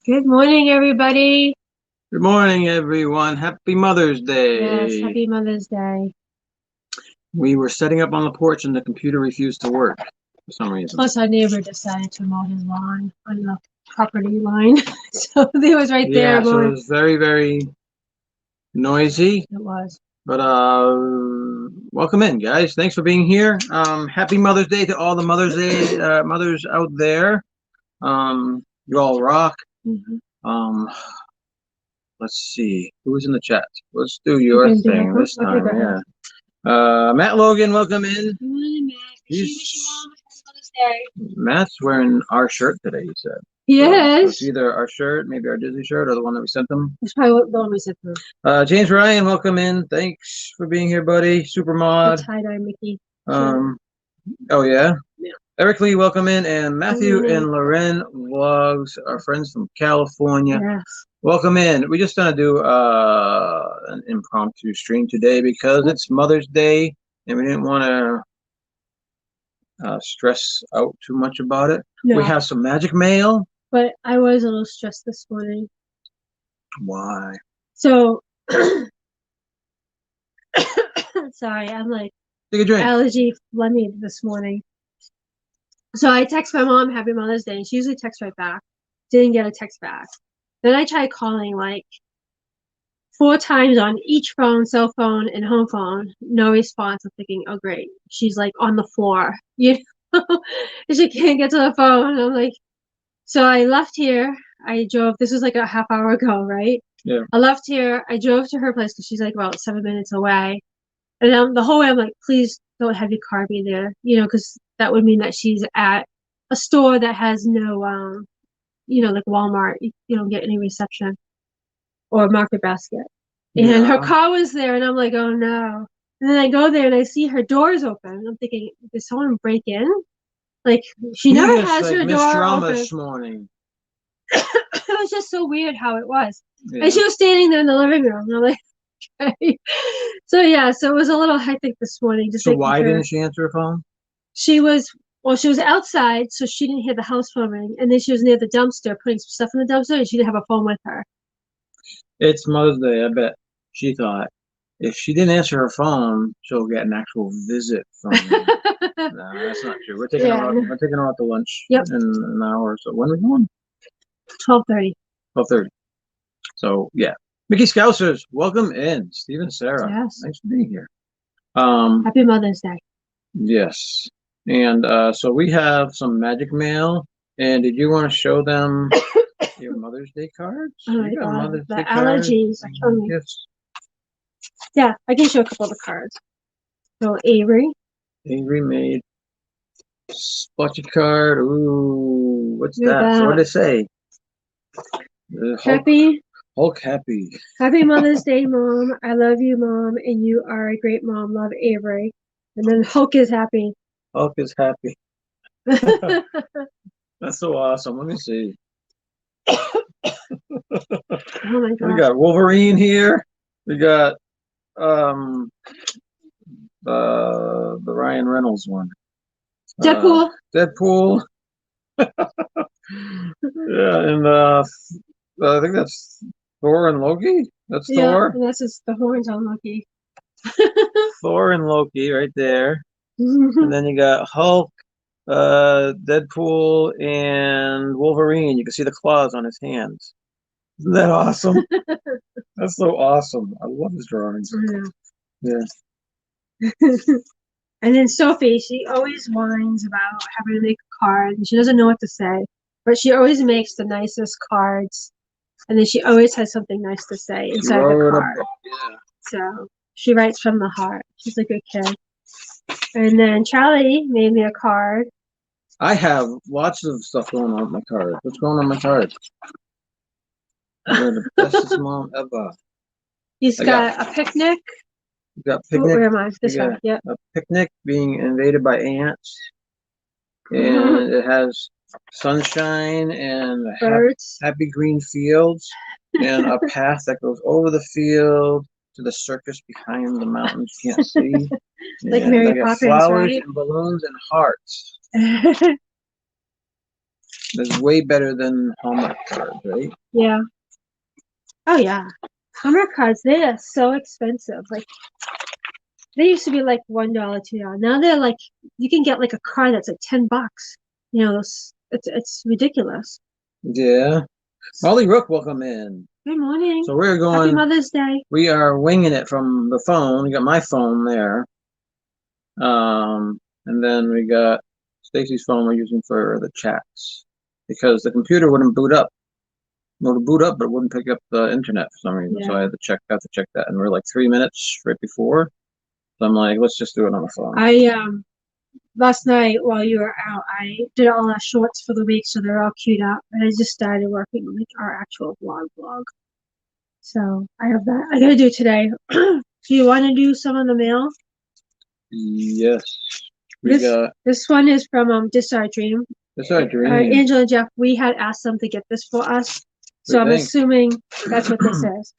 Good morning, everybody. Good morning, everyone. Happy Mother's Yes, Day. happy Mother's Day. We were setting up on the porch and the computer refused to work for some reason. Plus, our neighbor decided to mow his lawn on the property line. So he was right there Yeah, so it mowing. was very, very noisy. It was. But welcome in, guys. Thanks for being here. Happy Mother's Day to all the mothers out there. You all rock. Mm-hmm. Um, let's see who's in the chat. Let's do You your can do it, thing huh? this Okay, time. go ahead. Yeah. Matt Logan, welcome in. Good morning, Matt. He's Mother's Day. Matt's wearing our shirt today, he said. So it's Yes. either our shirt, maybe our Disney shirt, or the one that we sent him. That's probably what the one we said through. James Ryan, welcome in. Thanks for being here, buddy. Super The mod. tie-dye Mickey. Oh yeah. Yeah. Eric Lee, welcome in, and Matthew morning. and Loren Vlogs, our friends from California. Yes. Welcome in. We're just gonna do an impromptu stream today because it's Mother's Day, and we didn't want to stress out too much about it. No. We have some magic mail. But I was a little stressed this morning. Why? So, sorry, I'm like Take a drink. allergy phlegmy this morning. So I text my mom Happy Mother's Day, and she usually texts right back. Didn't get a text back. Then I tried calling like 4 times on each phone, cell phone and home phone. No response. I'm thinking, oh great, she's like on the floor, you know, and she can't get to the phone. And I'm like, so I left here. I drove. This was like a half hour ago, right? Yeah. I left here. I drove to her place because she's like about 7 minutes away. And the whole way I'm like, please don't have your car be there, you know, because that would mean that she's at a store that has no, you know, like Walmart. You don't get any reception or Market Basket. And her car was there, and I'm like, oh no. And then I go there and I see her doors open. I'm thinking, did someone break in? Like she never has her door open. This morning. It was just so weird how it was. Yeah. And she was standing there in the living room. And I'm like, okay. So yeah, so it was a little hectic this morning. So why didn't she answer her phone? She was outside, so she didn't hear the house phone ring, and then she was near the dumpster putting some stuff in the dumpster, and she didn't have a phone with her. It's Mother's Day. I bet she thought if she didn't answer her phone, she'll get an actual visit from. No, that's not true. We're taking her out. We're taking her out to lunch in an hour or so. When are we going? 12:30. 12:30. So yeah, Mickey Scousers, welcome in. Steve and Sarah, yes, thanks for being here. Happy Mother's Day. Yes, and so we have some magic mail. And did you want to show them your Mother's Day cards? Oh my God, the allergies are killing me. Yes. Yeah, I can show a couple of the cards. So Avery. Avery made splotchy card. Ooh, what's that? What did it say? Happy. Hulk happy. Happy Mother's Day, Mom. I love you, Mom, and you are a great mom. Love, Avery. And then Hulk is happy. Hulk is happy. That's so awesome. Let me see. Oh my God. We got Wolverine here. We got the Ryan Reynolds one. Deadpool. Deadpool. Yeah, and I think that's Thor and Loki. That's Thor. And that's just the horns on Loki. Thor and Loki right there. And then you got Hulk, Deadpool, and Wolverine. You can see the claws on his hands. Isn't that awesome? That's so awesome. I love his drawings. Yeah. And then Sophie, she always whines about having to make a card, and she doesn't know what to say, but she always makes the nicest cards, and then she always has something nice to say inside the card. Yeah. So she writes from the heart. She's a good kid. And then Charlie made me a card. I have lots of stuff going on with my card. What's going on my card? You're the bestest mom ever. He's got a picnic. You got picnic. Where am I? This way. Yep. A picnic being invaded by ants. And it has sunshine and birds, happy green fields, and a path that goes over the field to the circus behind the mountains you can't see. Like Mary Poppins, flowers right? and balloons and hearts. That's way better than Hallmark cards, right? Yeah. Oh yeah. Hallmark cards, they are so expensive. Like they used to be like $1, $2. Now they're like you can get like a card that's like $10. You know, it's ridiculous. Yeah. Molly Rook, welcome in. Good morning. So we're Happy going. Mother's Day. We are winging it from the phone. We got my phone there. And then we got Stacy's phone we're using for the chats because the computer wouldn't boot up. Well, to boot up, but it wouldn't pick up the internet for some reason. So I had to check that, and we're like 3 minutes right before. So I'm like, let's just do it on the phone. I last night while you were out, I did all our shorts for the week, so they're all queued up, and I just started working on like our actual vlog. So I have that. I gotta do it today. Do you want to do some of the mail? Yes. This one is from This Our Dream. This Our Dream. Angela and Jeff, we had asked them to get this for us, so I'm assuming that's what this is.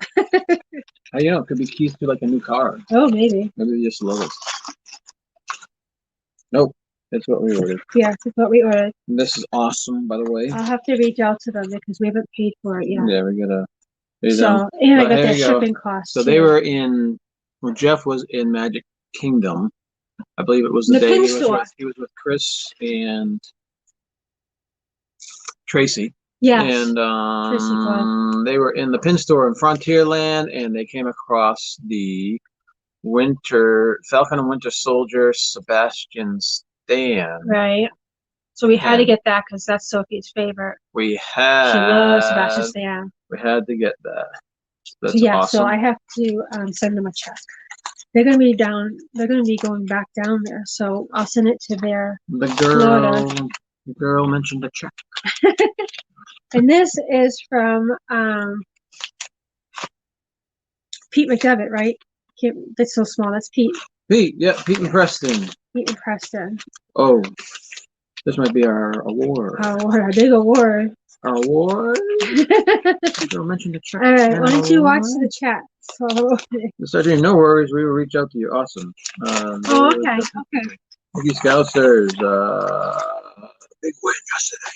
How you know? It could be keys to like a new car. Oh, maybe. Maybe they just love it. Nope, that's what we ordered. Yeah, that's what we ordered. And this is awesome, by the way. I'll have to reach out to them because we haven't paid for it yet. Yeah, we gotta. So, and I got their shipping costs. So they were in. Well, Jeff was in Magic Kingdom. I believe it was the day he was with Chris and Tracy. Yeah. And they were in the pin store in Frontierland, and they came across the Falcon and Winter Soldier Sebastian Stan. Right. So we had to get that because that's Sophie's favorite. She loves Sebastian Stan. We had to get that. That's awesome. So I have to send them a check. They're gonna be going back down there, so I'll send it to their The girl mentioned a check. And this is from Pete McDevitt, right? That's so small. That's Pete. Pete and Preston. Pete and Preston. Oh, this might be our award. Our big award. Our award? The girl mentioned the chat. All right, why don't you watch the chat? So, no worries. We will reach out to you. Awesome. Okay. Mickey Scousers. Big win yesterday.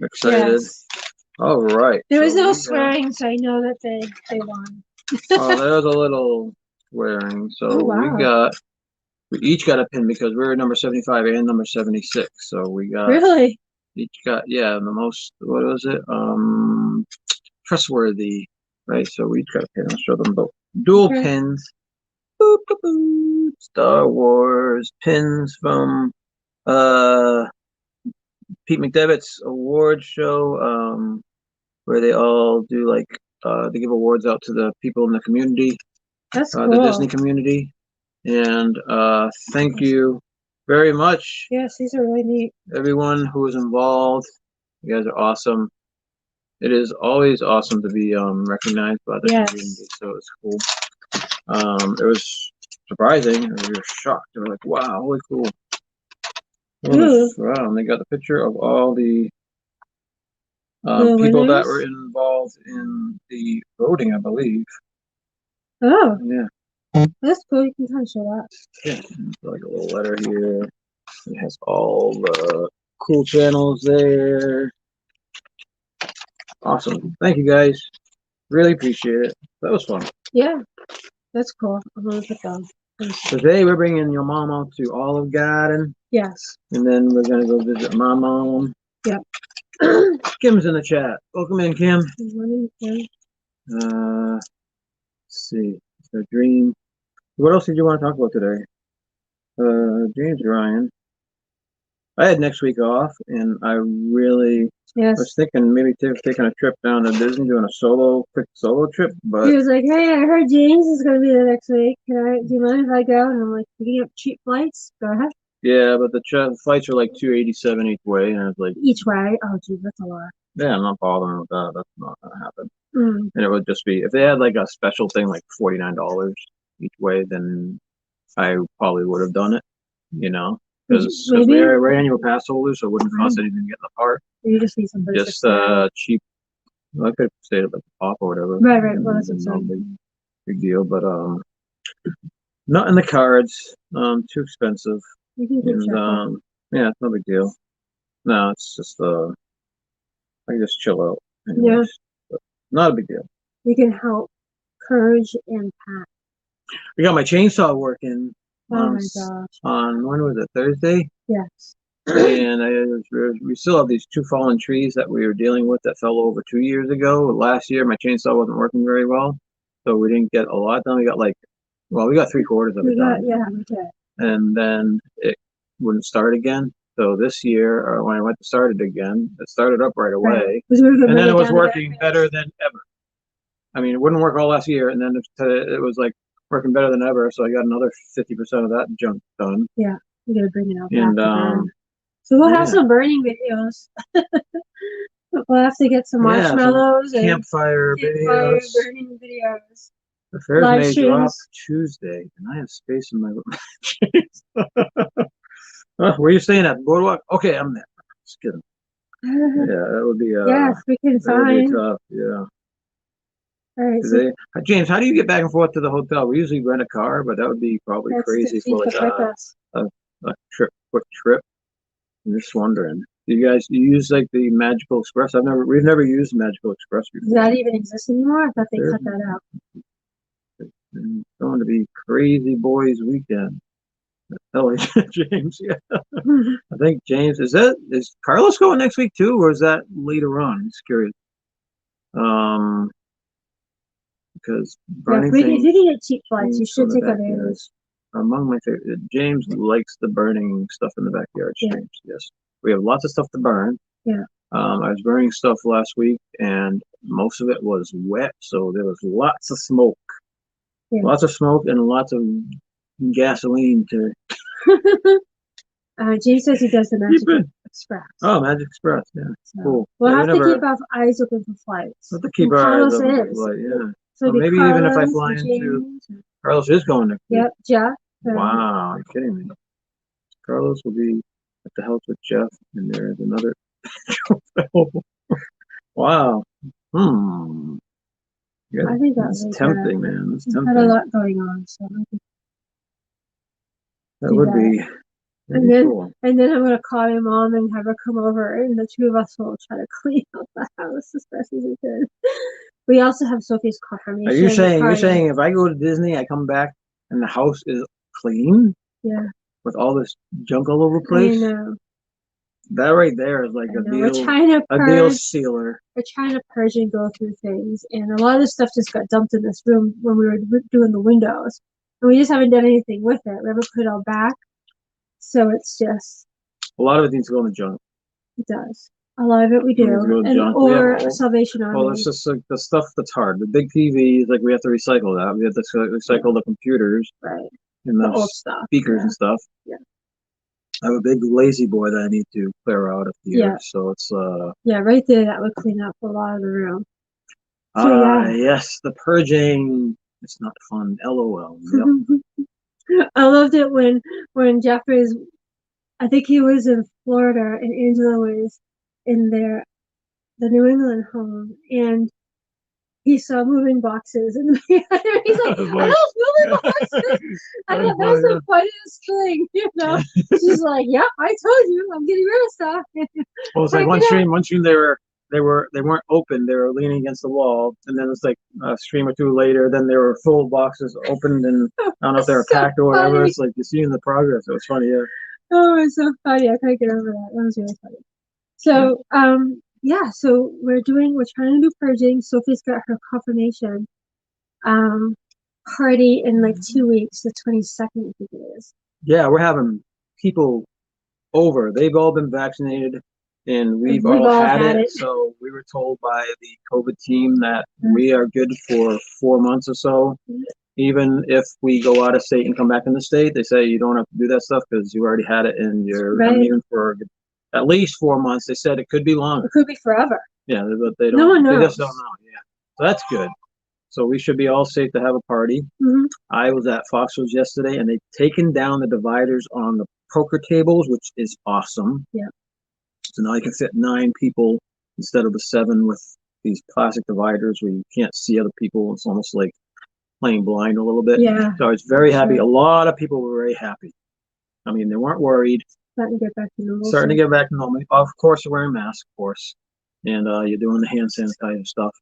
Excited. Yes. All right. There was no swearing, so I know that they won. Oh, there was a little swearing. So we each got a pin because we were number 75 and number 76. So we got each got the most, what was it? Trustworthy, right? So we each got a pin. I'll show them both. Dual pins. Boop, boop, boop. Star Wars pins from Pete McDevitt's award show, where they all do like they give awards out to the people in the community. That's cool. The Disney community. And thank you very much. Yes, these are really neat. Everyone who was involved, you guys are awesome. It is always awesome to be recognized by the community, so it's cool. It was surprising. We were shocked. We were like, wow, holy cool. Wow, and they got the picture of all the people that were involved in the voting, I believe. Oh. Yeah. That's cool. You can kind of show that. Yeah, like a little letter here. It has all the cool channels there. Awesome. Thank you guys. Really appreciate it. That was fun. Yeah, that's cool. I'm gonna put those. Today we're bringing your mom out to Olive Garden. Yes. And then we're gonna go visit my mom. Yep. Kim's in the chat. Welcome in, Kim. Good morning, Kim. Let's see. It's a dream. What else did you want to talk about today? James Ryan. I had next week off, and I really was thinking maybe taking a trip down to Disney, doing a quick solo trip. But he was like, "Hey, I heard James is going to be there next week. Do you mind if I go?" And I'm like, "Picking up cheap flights? Go ahead." Yeah, but the flights are like $287 each way, and it's like each way. Oh, geez, that's a lot. Yeah, I'm not bothering with that. That's not gonna happen. And it would just be if they had like a special thing like $49 each way, then I probably would have done it. You know, because we're annual pass holders, so it wouldn't cost anything to get in the park. You just need some cheap. Well, I could have stayed at like the Pop or whatever. Right. Well, that's no big deal, but not in the cards. Too expensive. And, yeah, it's no big deal. No, it's just I can just chill out. Anyways. But not a big deal. You can help purge and pack. We got my chainsaw working Oh my gosh. on when was it? Thursday? Yes. And we still have these 2 fallen trees that we were dealing with that fell over 2 years ago. Last year, my chainsaw wasn't working very well, so we didn't get a lot done. We got we got 3/4 of it done. Yeah, okay. And then it wouldn't start again. So this year, or when I went to start it again, it started up right away, and then it was working better than ever. I mean, it wouldn't work all last year, and then it was like working better than ever. So I got another 50% of that junk done. Yeah, we gotta bring it out. And so we'll have some burning videos. We'll have to get some marshmallows and campfire videos, burning videos. The fair may drop Tuesday, and I have space in my. Where are you staying at? Boardwalk? Okay, I'm there. Just kidding. Yeah, that would be. Yes, we can find. Tough. Yeah. All right, so James, how do you get back and forth to the hotel? We usually rent a car, but that would be probably crazy for like a quick trip. I'm just wondering. Do you guys use like the Magical Express? We've never used Magical Express before. Does that even exist anymore? I thought they cut that out. It's going to be crazy boys weekend. James, yeah. I think James is Carlos going next week too, or is that later on? I'm just curious. Because if we can get cheap flights, you should take advantage. Among my favorite, James likes the burning stuff in the backyard. James, yes, we have lots of stuff to burn. Yeah. I was burning stuff last week, and most of it was wet, so there was lots of smoke. Yeah. Lots of smoke and lots of gasoline to. James says he does the Magic Express. Oh, Magic Express, yeah, so cool. We'll have to keep our eyes open for flights. We'll have to keep our eyes open for flights, yeah. So maybe Carlos, even if I fly into Carlos is going next week. Yep, Jeff. Wow, are you kidding me? Carlos will be at the house with Jeff, and there is another. Wow. Yeah, I think that's tempting, man. It's tempting. Had a lot going on, so that would be. And then I'm gonna call my mom and have her come over, and the two of us will try to clean up the house as best as we can. We also have Sophie's confirmation. Are you saying if I go to Disney, I come back and the house is clean? Yeah. With all this junk all over the place? I know. That right there is like a deal sealer. We're trying to purge and go through things, and a lot of this stuff just got dumped in this room when we were doing the windows, and we just haven't done anything with it. We haven't put it all back, so it's just a lot of it needs to go in the junk. It does. A lot of it we do, or Salvation Army. Well, it's just like the stuff that's hard. The big TVs, like we have to recycle that. We have to recycle the computers, right? And the old stuff, speakers and stuff. Yeah. I have a big lazy boy that I need to clear out of here. So it's right there. That would clean up a lot of the room. So, yes, the purging. It's not fun. LOL. Yep. I loved it when Jeff was. I think he was in Florida and Angela was in the New England home, and he saw moving boxes, and he's like, "Are those moving boxes?" I thought that was the funniest thing, you know. She's like, "Yep, I told you, I'm getting rid of stuff." Well, it's like one stream they weren't open, they were leaning against the wall, and then it's like a stream or two later, then there were full boxes opened, and I don't know if they were packed or whatever. Funny. It's like you're seeing the progress. It was funny, yeah. Oh, it's so funny. I couldn't get over that. That was really funny. So, so we're trying to do purging. Sophie's got her confirmation party in like 2 weeks, the 22nd, I think it is. Yeah, we're having people over. They've all been vaccinated, and we've all had it. So we were told by the COVID team that we are good for 4 months or so. Even if we go out of state and come back in the state, they say you don't have to do that stuff because you already had it and you're immune for at least 4 months. They said it could be longer. It could be forever. Yeah, but they don't. No one knows. They just don't know. Yeah, so that's good. So we should be all safe to have a party. Mm-hmm. I was at Foxwoods yesterday, and they've taken down the dividers on the poker tables, which is awesome. Yeah. So now you can fit 9 people instead of the 7 with these plastic dividers where you can't see other people. It's almost like playing blind a little bit. Yeah. So I was very happy. A lot of people were very happy. I mean, they weren't worried. Starting to get back to normal. Starting to get back to normal. Of course, you're wearing masks, of course, and you're doing the hand sanitizer stuff,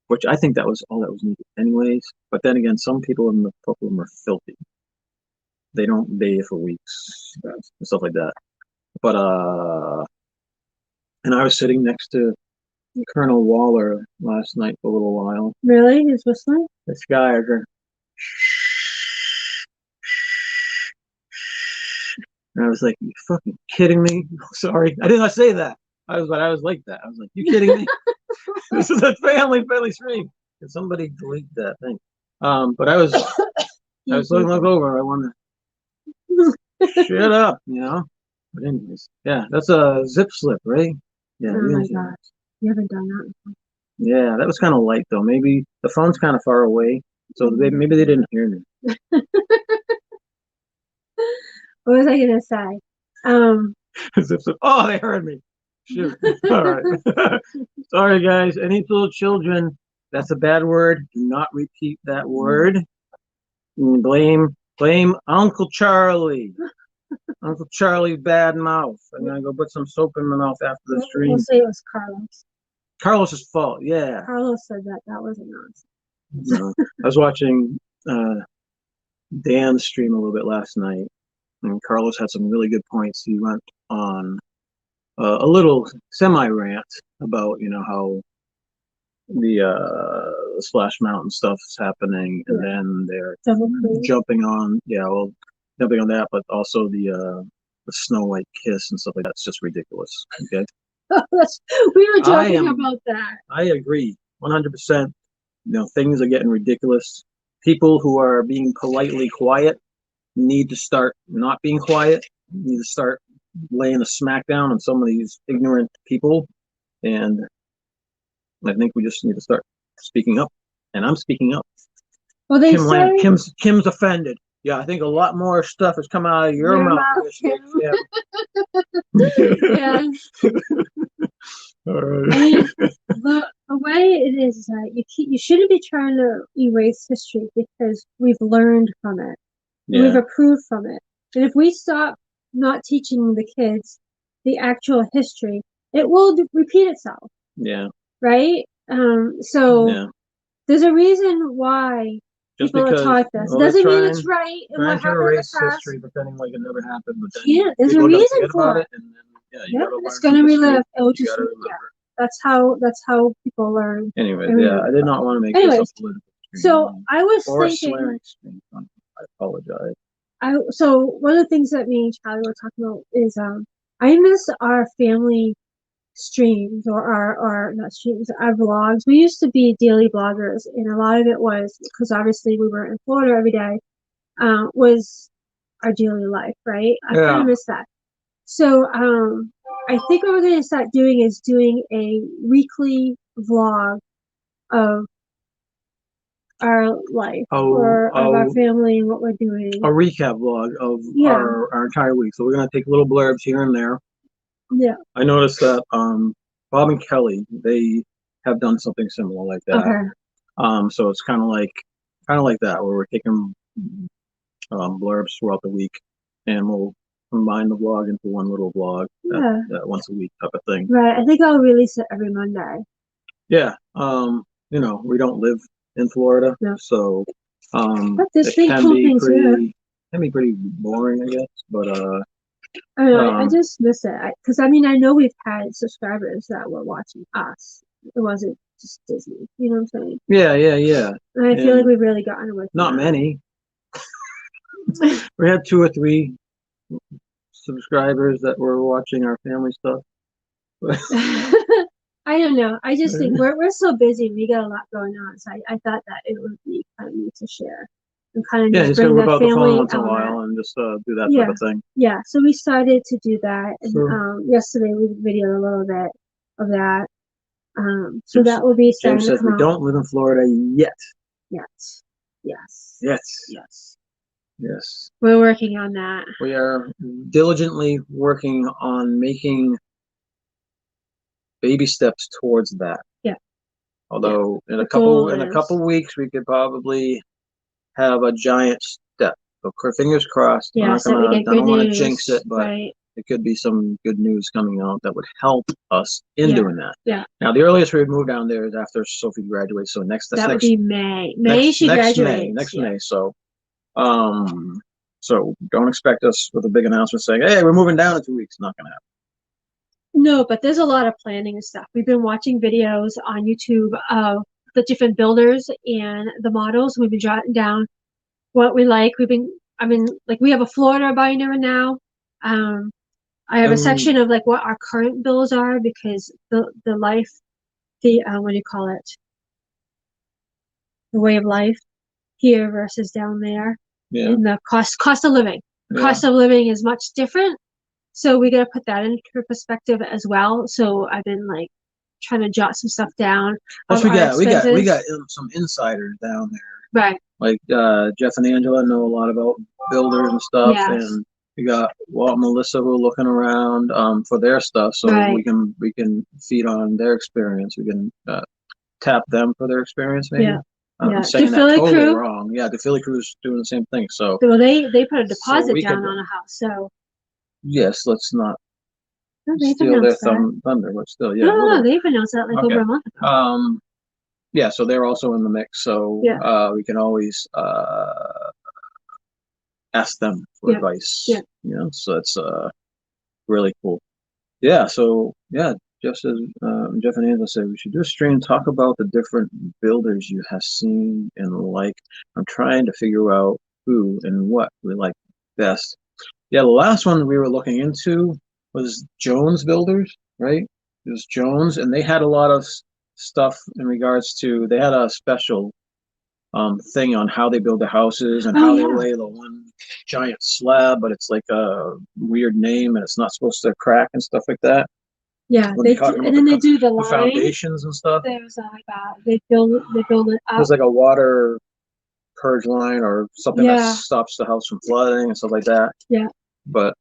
which I think that was all that was needed, anyways. But then again, some people in the Brooklyn are filthy. They don't bathe for weeks and stuff like that. But and I was sitting next to Colonel Waller last night for a little while. Really? He's whistling? This guy, I heard, and I was like, "You fucking kidding me?" Sorry, I did not say that. I was like that. I was like, "You kidding me?" This is a family stream. Can somebody delete that thing? But I was looking over. I wanted to shut up, you know. But anyways, yeah, that's a zip slip, right? Yeah. Oh my gosh, you haven't done that before. Yeah, that was kind of light though. Maybe the phone's kind of far away, so maybe they didn't hear me. What was I gonna say? Zip slip. Oh, they heard me. Shoot. All right. Sorry, guys. Any little children, that's a bad word. Do not repeat that word. Blame Uncle Charlie. Uncle Charlie bad mouth. I'm gonna go put some soap in my mouth after the stream. We'll say it was Carlos. Carlos's fault. Yeah. Carlos said that. That wasn't nonsense. No. I was watching Dan's stream a little bit last night, and Carlos had some really good points. He went on a little semi-rant about, you know, how the Splash Mountain stuff is happening, and then they're jumping on, jumping on that, but also the Snow White kiss and stuff like that. It's just ridiculous. Okay. We were joking about that. I agree 100%. You know, things are getting ridiculous. People who are being politely quiet need to start not being quiet. Need to start laying a smackdown on some of these ignorant people, and I think we just need to start speaking up. And I'm speaking up. Well, they say Kim's offended. Yeah, I think a lot more stuff has come out of your mouth. Yeah. Yeah. All right. I mean, the way it is that you shouldn't be trying to erase history because we've learned from it. Yeah. We've improved from it. And if we stop not teaching the kids the actual history, it will repeat itself. Yeah. Right? So there's a reason why people are taught this. It doesn't mean it's right. And what happened in the past, history, pretending like it never happened. But then there's a reason for it. And then, it's going to relive. It will just that's how people learn. Anyway, I did not want to make this a political stream. So I was thinking. Swearing stream. I apologize. So one of the things that me and Charlie were talking about is I miss our family streams or our not streams, our vlogs. We used to be daily bloggers, and a lot of it was because obviously we were in Florida every day, was our daily life, right? I kind of miss that. So I think what we're going to start doing is doing a weekly vlog of our life or of our family and what we're doing. A recap vlog of our entire week. So we're going to take little blurbs here and there. Yeah. I noticed that Bob and Kelly, they have done something similar like that. Okay. So it's kind of like that, where we're taking blurbs throughout the week, and we'll combine the vlog into one little vlog that once a week type of thing. Right. I think I'll release it every Monday. Yeah. You know, we don't live in Florida, so but there's it can be pretty boring, I guess. But I don't know, I just miss it because I mean I know we've had subscribers that were watching us. It wasn't just Disney. You know what I'm saying? Yeah. And I feel like we've really gotten away from not many. We had 2 or 3 subscribers that were watching our family stuff. I don't know. I just think we're so busy. We got a lot going on, so I thought that it would be kind of neat to share and kind of just bring that family once in a while and just do that type of thing. Yeah. So we started to do that, and yesterday we videoed a little bit of that. So that will be starting to come out. We don't live in Florida yet. Yes. We're working on that. We are diligently working on making baby steps towards that. Yeah. Although in a couple weeks we could probably have a giant step. So fingers crossed. Yeah, I don't want to jinx it, but it it could be some good news coming out that would help us in Yeah. doing that. Yeah. Now, the earliest we would move down there is after Sophie graduates. So that's That would next be May. May she next graduates. Next yeah. May. So don't expect us with a big announcement saying, "Hey, we're moving down in 2 weeks." Not gonna happen. No, but there's a lot of planning and stuff. We've been watching videos on YouTube of the different builders and the models. We've been jotting down what we like. I mean, like we have a Florida binder now. I have a section of like what our current bills are because the life, what do you call it? The way of life here versus down there. Yeah. And the cost of living. The cost of living is much different. So we got to put that into perspective as well. So I've been like trying to jot some stuff down. Plus, we got some insiders down there. Right. Like Jeff and Angela know a lot about builders and stuff, Yes. and we got Walt and Melissa who are looking around for their stuff, so Right. we can feed on their experience. We can tap them for their experience, maybe. Yeah. I'm saying that totally wrong. Yeah, the Philly crew's doing the same thing. So well, they put a deposit down on a house. So yes, let's not they've steal their announced that. thunder, but still, yeah. No, they've announced that like Okay. over a month ago. Yeah, so they're also in the mix. So Yeah. we can always ask them for Yeah. advice. Yeah. You know, so it's really cool. Yeah. So yeah, just as Jeff and Angela said, we should do a stream, talk about the different builders you have seen and like. I'm trying to figure out who and what we like best. Yeah, the last one we were looking into was Jones Builders, right? It was Jones, and they had a lot of stuff in regards to, they had a special thing on how they build the houses and how they lay the one giant slab, but it's like a weird name and it's not supposed to crack and stuff like that. Yeah, they do the line, foundations and stuff. There's they build it up. There's like a water purge line or something that stops the house from flooding and stuff like that. Yeah. But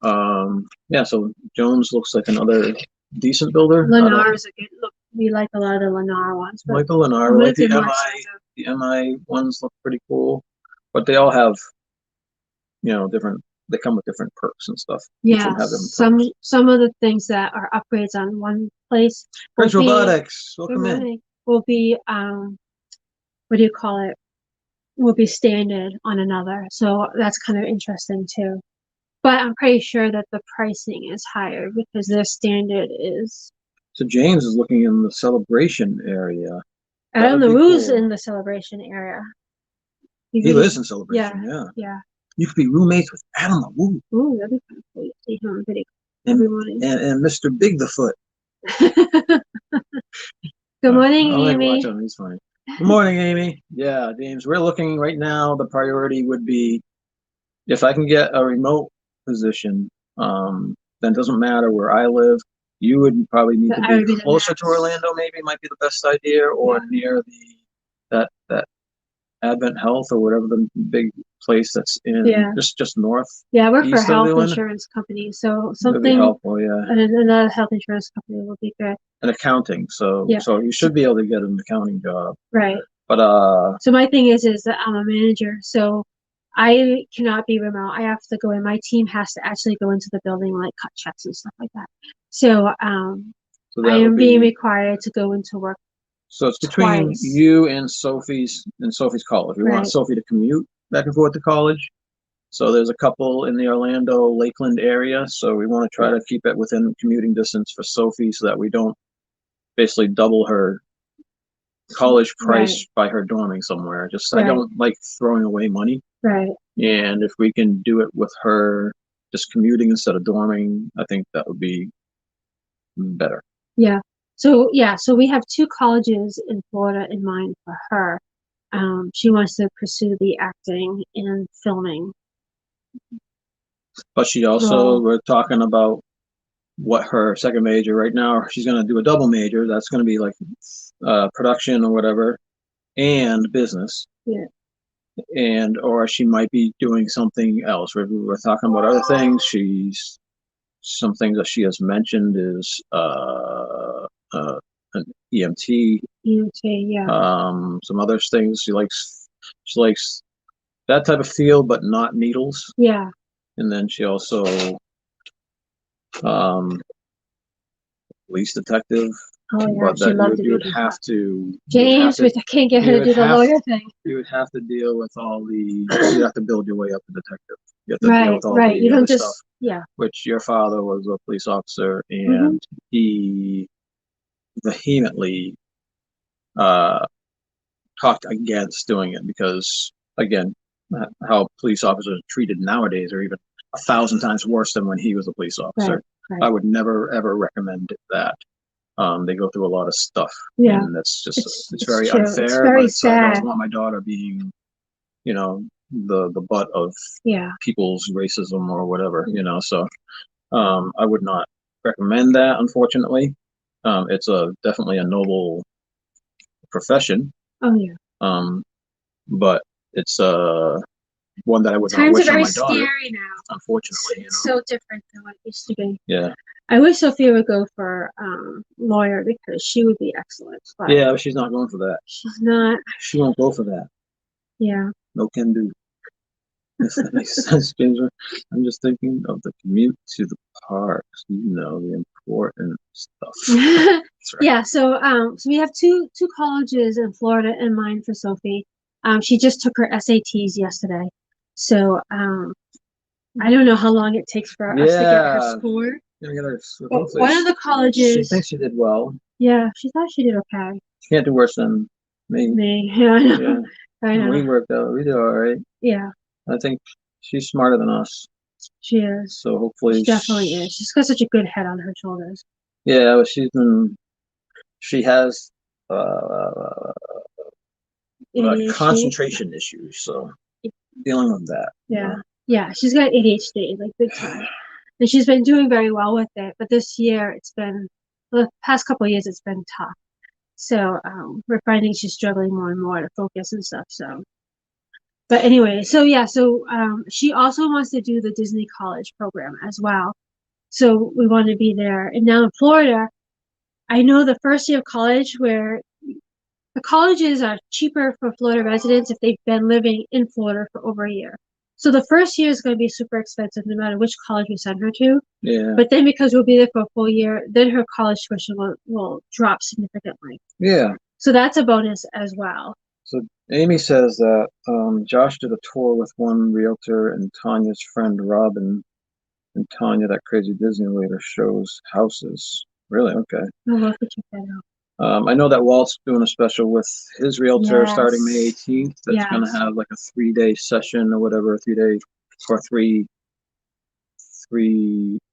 yeah, so Jones looks like another decent builder. Lennar is a good look. We like a lot of the Lennar ones. Like the Lennar, like the MI ones look pretty cool, but they all have, different. They come with different perks and stuff. Yeah, some of the things that are upgrades on one place. French Robotics, welcome in. Will be what do you call it? Will be standard on another. So that's kind of interesting too. But I'm pretty sure that the pricing is higher because their standard is. So James is looking in the Celebration area. I don't know who's in the Celebration area. He lives in Celebration. Yeah. You could be roommates with Adam LaWoo. Ooh, that'd be kind of cool. See him on video every morning. And Mr. Big the Foot. Good morning, I Amy. Watch him. He's funny. Good morning, Amy. Yeah, James. We're looking right now. The priority would be if I can get a remote position. Then it doesn't matter where I live. You would probably need to be closer to Orlando. Maybe might be the best idea, or near that Advent Health or whatever the big place that's in just north. Yeah, I work for a health insurance company, so something would be helpful. Yeah, and another health insurance company will be good. And accounting, so you should be able to get an accounting job. Right. But so my thing is that I'm a manager, so I cannot be remote. I have to go in. My team has to actually go into the building, like cut checks and stuff like that. So I am being required to go into work. So it's between you and Sophie's college. We want Sophie to commute back and forth to college. So there's a couple in the Orlando Lakeland area. So we want to try to keep it within commuting distance for Sophie so that we don't basically double her college price by her dorming somewhere. I don't like throwing away money. Right. And if we can do it with her just commuting instead of dorming, I think that would be better. Yeah. So we have 2 colleges in Florida in mind for her. She wants to pursue the acting and filming. But she also, we're talking about what her second major right now, she's going to do a double major. That's going to be like production or whatever, and business. Yeah. Or she might be doing something else. We're talking about other things. Some things that she has mentioned is an EMT. Some other things she likes that type of field, but not needles. Yeah. And then she also Police detective. Oh yeah, But she that loved it. you would have to James, which I can't get her to do the lawyer thing. You would have to deal with all the. You have to build your way up to detective. You have to deal Right, with all right. the You other don't just, stuff. yeah. Which your father was a police officer, and he vehemently talked against doing it because, again, how police officers are treated nowadays are even 1,000 times worse than when he was a police officer. Right. I would never ever recommend that. They go through a lot of stuff, Yeah. and that's just it's It's very true. unfair. It's very but I sad. don't want my daughter being, you know, the butt of Yeah. people's racism or whatever, you know. So I would not recommend that, unfortunately. It's definitely a noble profession. Oh yeah. But it's one that I would not Times are wish on very my daughter, scary now. unfortunately. You know. It's so different than what it used to be. Yeah. I wish Sophia would go for lawyer because she would be excellent. But Yeah, but she's not going for that. she's not. She won't go for that. Yeah. No can do. If that makes sense, James. I'm just thinking of the commute to the parks. You know, the important stuff. That's right. Yeah. So we have two colleges in Florida in mind for Sophie. She just took her SATs yesterday, so I don't know how long it takes for us to get her score. But one of the colleges. She thinks she did well. Yeah, she thought she did okay. She can't do worse than me. Yeah, I know. Yeah. I know. We worked out. We did all right. Yeah. I think she's smarter than us. She is. So hopefully she definitely is. She's got such a good head on her shoulders. Yeah, but she has concentration issues, so dealing with that. Yeah. Yeah, she's got ADHD, like big time. And she's been doing very well with it, but this year the past couple of years it's been tough. So we're finding she's struggling more and more to focus and stuff. So, but anyway, so yeah, so she also wants to do the Disney College program as well. So we want to be there. And now in Florida, I know the first year of college where the colleges are cheaper for Florida residents if they've been living in Florida for over a year. So the first year is going to be super expensive no matter which college we send her to. Yeah. But then because we'll be there for a full year, then her college tuition will drop significantly. Yeah. So that's a bonus as well. So Amy says that Josh did a tour with one realtor and Tanya's friend Robin, and Tanya, that crazy Disney later, shows houses. Really? Okay. I'll love to check that out. I know that Walt's doing a special with his realtor starting May 18th. That's going to have like a 3-day session or whatever, a 3-day or three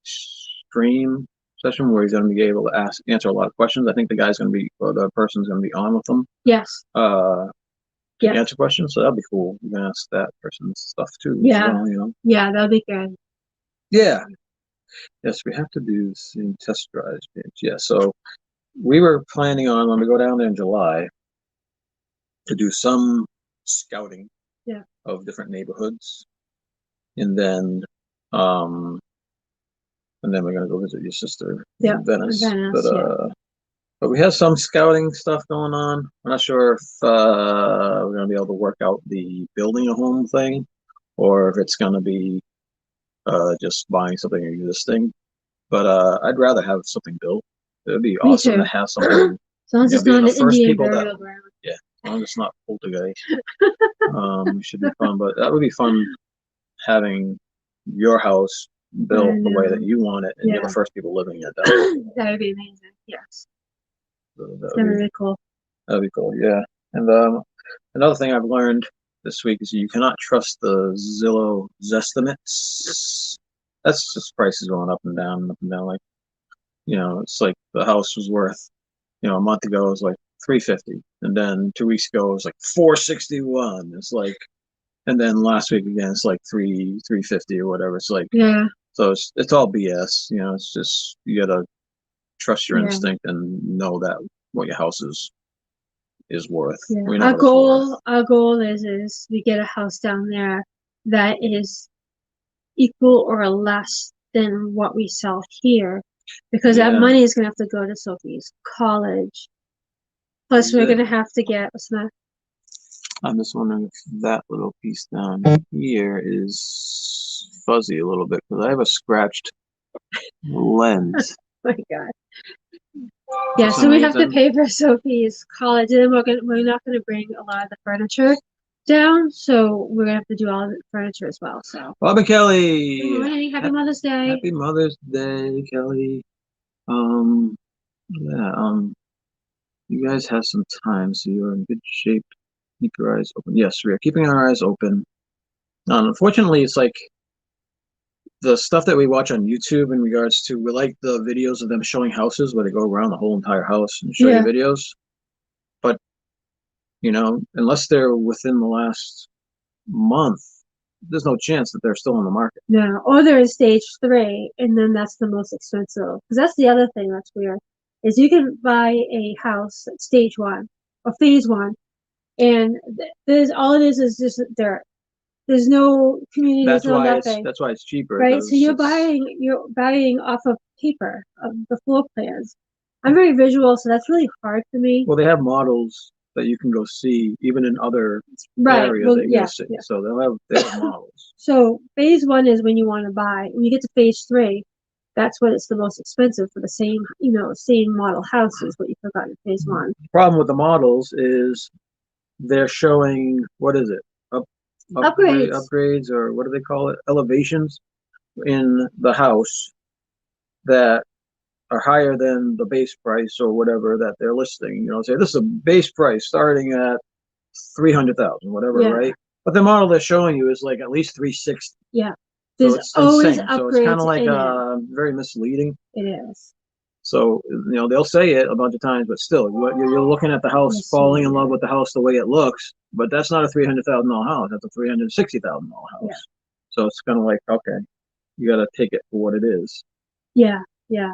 stream session where he's going to be able to answer a lot of questions. I think the person's going to be on with them. Yes. Answer questions. So that'll be cool. You can ask that person stuff too. Yeah. As well, you know? Yeah, that'll be good. Yeah. Yes, we have to do the same test drives. Yeah. So we were planning on when we go down there in July to do some scouting of different neighborhoods, and then we're gonna go visit your sister in Venice. But we have some scouting stuff going on. I'm not sure if we're gonna be able to work out the building a home thing, or if it's gonna be just buying something existing. But I'd rather have something built. It'd be awesome to have something. As long as it's not an Indian burial ground. Yeah, as long as it's not poltergeist. Should be fun, but that would be fun having your house built the way that you want it, and you're the first people living in it. That would be amazing. Yes. So that would be cool. That'd be cool, yeah. And another thing I've learned this week is you cannot trust the Zillow Zestimates. That's just prices going up and down, up and down. Like, you know, it's like the house was worth, you know, a month ago it was like $350, and then 2 weeks ago it was like $461. It's like, and then last week again it's like $350 or whatever. It's like, so it's all BS. You know, it's just you gotta trust your instinct and know that what your house is worth. Our goal is we get a house down there that is equal or less than what we sell here, because that money is gonna have to go to Sophie's college. Plus, we're gonna have to get I'm just wondering if that little piece down here is fuzzy a little bit, because I have a scratched lens. Oh my God. Yeah, That's so we have to amazing. pay for Sophie's college, and then we're not gonna bring a lot of the furniture down, so we're gonna have to do all the furniture as well. So Bob and good Kelly. morning, happy Mother's Day. Happy Mother's Day, Kelly. Yeah, you guys have some time, so you're in good shape. Keep your eyes open. Yes, we are keeping our eyes open. Unfortunately, it's like the stuff that we watch on YouTube in regards to, we like the videos of them showing houses where they go around the whole entire house and show you Yeah. videos. But, unless they're within the last month, there's no chance that they're still on the market. No, or they're in stage 3, and then that's the most expensive. Because that's the other thing that's weird, is you can buy a house at stage 1 or phase 1, and there's all it is just dirt. There's no community, there's no nothing. That's why it's cheaper. Right, so you're buying off of paper of the floor plans. I'm very visual, so that's really hard for me. Well, they have models that you can go see, even in other Right, areas well, that you yeah, go see. yeah. So they have models. So phase 1 is when you want to buy. When you get to phase 3, that's when it's the most expensive for the same model house is what you forgot in phase 1. The problem with the models is they're showing, what is it? Upgrades, or what do they call it? Elevations in the house that are higher than the base price or whatever that they're listing. Say this is a base price starting at 300,000, whatever, Yeah. right? But the model they're showing you is like at least 360. Yeah. So There's it's always insane. So it's kind upgrades of like in it. very misleading. It is. So they'll say it a bunch of times, but still, you're looking at the house, Yes, falling in yeah. love with the house the way it looks, but that's not a $300,000 house. That's a $360,000 house. Yeah. So it's kind of like, okay, you got to take it for what it is. Yeah, yeah.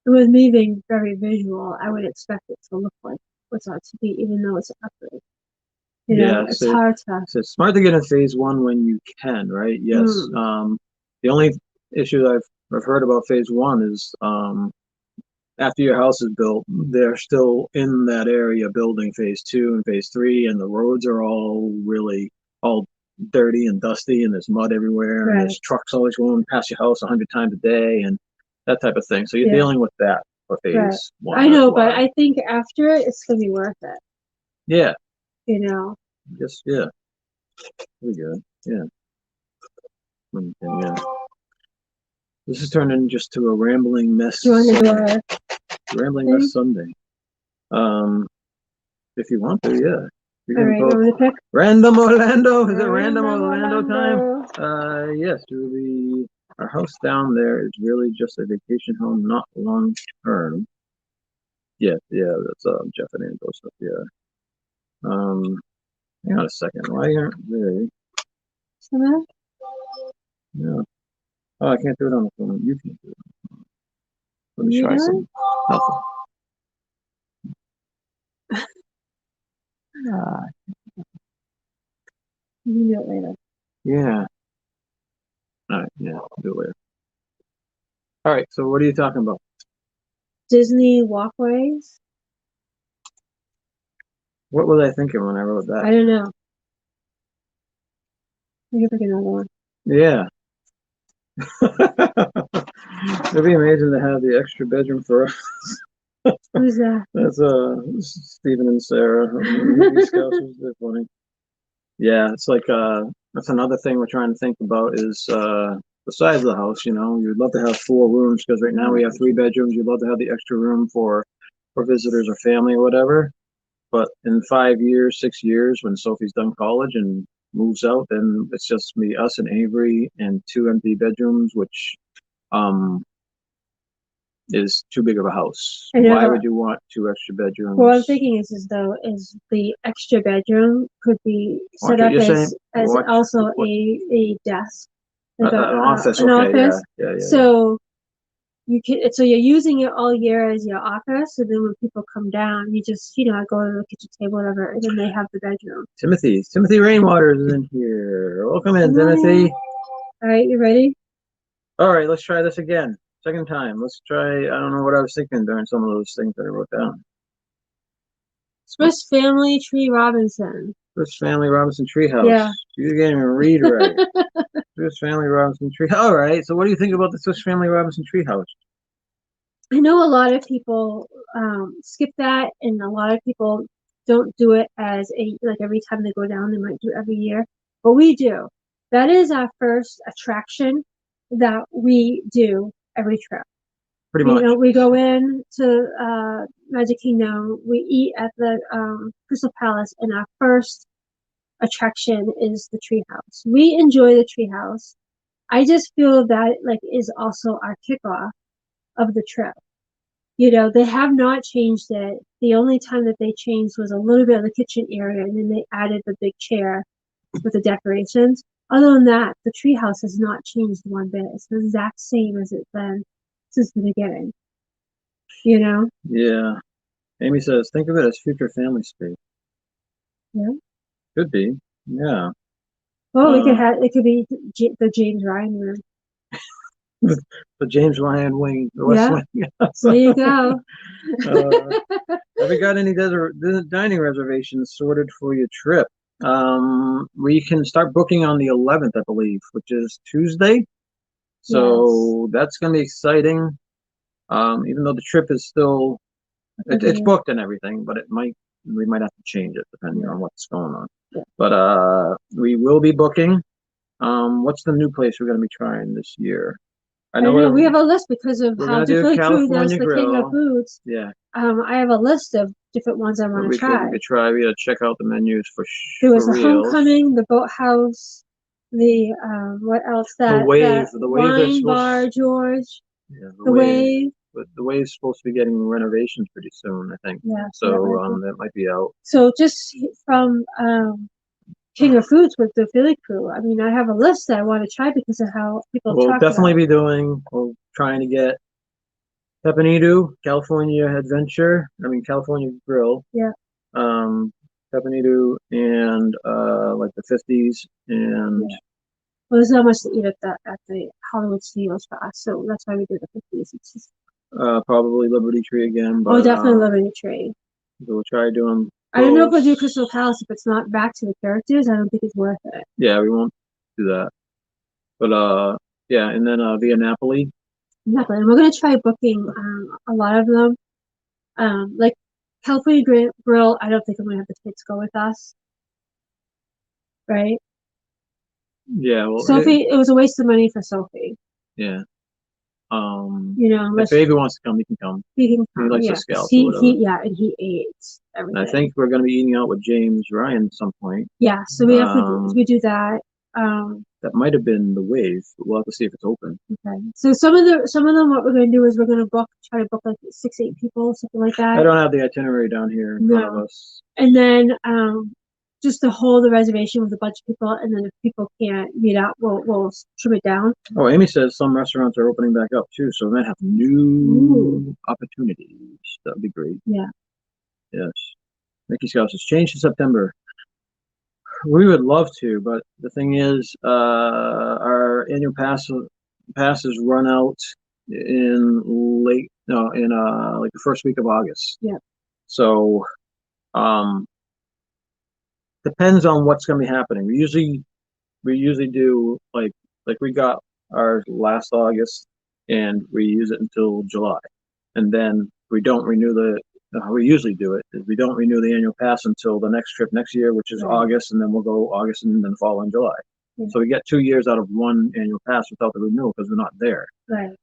And with me being very visual, I would expect it to look like what's on TV, even though it's an upgrade. It's hard to. So it's smart to get in phase 1 when you can, right? Yes. The only issue I've heard about phase 1 is after your house is built, they're still in that area building phase 2 and phase 3, and the roads are all dirty and dusty, and there's mud everywhere, and there's trucks always going past your house 100 times a day, and that type of thing. So you're dealing with that for phase 1. I know, but I think after it's gonna be worth it. Yeah. Yes, yeah. Pretty good. Yeah. Yeah. This has turned into just a rambling mess. Do you want to do Rambling Mess Sunday. If you want to, yeah. All right, you want me to pick? Random Orlando. Is it Random Orlando time? Yes, our house down there is really just a vacation home, not long term. Yeah, that's Jeff and Angela stuff. Yeah. Hang on a second. Why aren't they? Yeah. Oh, I can't do it on the phone. You can do it. Let me try some. Nothing. You can do it later. Yeah. All right. Yeah, I'll do it later. All right. So what are you talking about? Disney walkways. What was I thinking when I wrote that? I don't know. You can pick another one. Yeah. It'd be amazing to have the extra bedroom for us. Who's that? That's Stephen and Sarah. They're funny. Yeah, it's like that's another thing we're trying to think about is the size of the house. You'd love to have 4 rooms because right now we have 3 bedrooms. You'd love to have the extra room for visitors or family or whatever. But in 5 years, 6 years, when Sophie's done college and moves out, then it's just me, us, and Avery, and 2 empty bedrooms, which is too big of a house. Why would you want 2 extra bedrooms? What I'm thinking is the extra bedroom could be set up as also a desk, like an office. Yeah. So you're using it all year as your office, and then when people come down, you just go to the kitchen table, whatever, and then they have the bedroom. Timothy Rainwater is in here. Welcome in, Timothy. All right, you ready? All right, let's try this again. Second time. Let's try. I don't know what I was thinking during some of those things that I wrote down. Swiss Family Tree Robinson. Swiss Family Robinson Treehouse. Yeah. You can't even read right. Swiss Family Robinson tree. All right. So what do you think about the Swiss Family Robinson treehouse? I know a lot of people skip that, and a lot of people don't do it as a like every time they go down. They might do it every year, but we do. That is our first attraction that we do every trip. Pretty much. We go in to Magic Kingdom. We eat at the Crystal Palace, and our first attraction is the treehouse. We enjoy the treehouse. I just feel that like is also our kickoff of the trip. They have not changed it. The only time that they changed was a little bit of the kitchen area, and then they added the big chair with the decorations. Other than that, the treehouse has not changed one bit. It's the exact same as it's been since the beginning. Yeah. Amy says, think of it as future family space. Yeah. Could be. Yeah. Well, it could be the James Ryan room. The James Ryan wing, the West Wing. There you go. Have you got any dining reservations sorted for your trip? We can start booking on the 11th, I believe, which is Tuesday. So that's going to be exciting. Even though the trip is still, it's booked and everything, but we might have to change it depending on what's going on. Yeah. But we will be booking. What's the new place we're going to be trying this year? I know we have a list because of how different food does the King of Foods. Yeah. I have a list of different ones I want to try. We could try. We got to check out the menus for There was the Homecoming, the Boathouse, the what else? The Wave Wine Bar, George. Yeah, the Wave. But the Wave's supposed to be getting renovations pretty soon, I think. Yeah. So that might be out. So just from King of Foods with the Philly crew. I mean, I have a list that I want to try because of how people talk about it. We're trying to get Pepinito, California Adventure. California Grill. Yeah. Pepinito and like the 50s and. Yeah. Well, there's not much to eat at the Hollywood Studios for us, so that's why we did the 50s. It's just probably Liberty Tree again. But, definitely Liberty Tree. So we'll try doing. I don't know if we'll do Crystal Palace if it's not back to the characters. I don't think it's worth it. Yeah, we won't do that. But yeah, and then Via Napoli. Exactly, and we're gonna try booking a lot of them. Like California Grill. I don't think I'm gonna have the kids go with us. Right. Yeah. Well, Sophie, it was a waste of money for Sophie. Yeah. If baby wants to come, he can come. He can come. He likes the scouts. And he ate everything. And I think we're going to be eating out with James Ryan at some point. Yeah, so we do that. That might have been the Wave, but we'll have to see if it's open. Okay. So some of them, what we're going to do is we're going to try to book like 6-8 people, something like that. I don't have the itinerary down here in front of us. And then just to hold the reservation with a bunch of people, and then if people can't meet up, we'll trim it down. Oh, Amy says some restaurants are opening back up too, so we might have new opportunities. That would be great. Yeah. Yes. Mickey Scouts has changed to September. We would love to, but the thing is, our annual passes run out in like the first week of August. Yeah. So, depends on what's going to be happening. We usually do like we got ours last August, and we use it until July, and then we don't renew how we usually do it is we don't renew the annual pass until the next trip next year, which is August, and then we'll go August and then the following July. Yeah. So we get 2 years out of one annual pass without the renewal because we're not there. Right.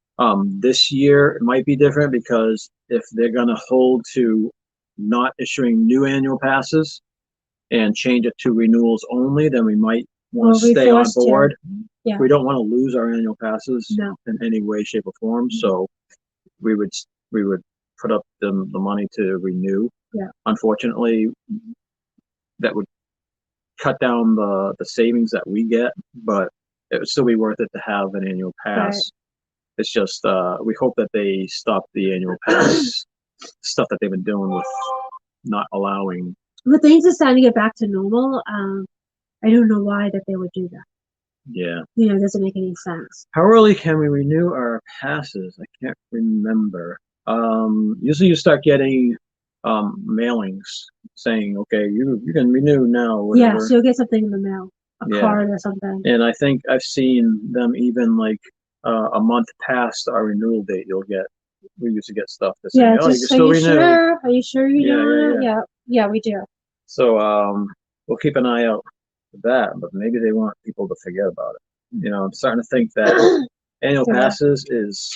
This year it might be different because if they're going to hold to not issuing new annual passes and change it to renewals only, then we might want to stay on board. Yeah. We don't want to lose our annual passes in any way, shape, or form. So we would put up the money to renew. Yeah. Unfortunately, that would cut down the savings that we get, but it would still be worth it to have an annual pass. Right. It's just we hope that they stop the annual pass stuff that they've been doing with not allowing. But things are starting to get back to normal. I don't know why that they would do that. Yeah. It doesn't make any sense. How early can we renew our passes? I can't remember. Usually you start getting mailings saying, okay, you can renew now. Whatever. Yeah, so you'll get something in the mail. Yeah. card or something. And I think I've seen them even like a month past our renewal date. We used to get stuff to say, Yeah, oh, you can just, are still you renew. sure? Are you sure you Yeah, doing yeah, it? Yeah, we do. So we'll keep an eye out for that, but maybe they want people to forget about it. You know, I'm starting to think that annual Yeah. passes is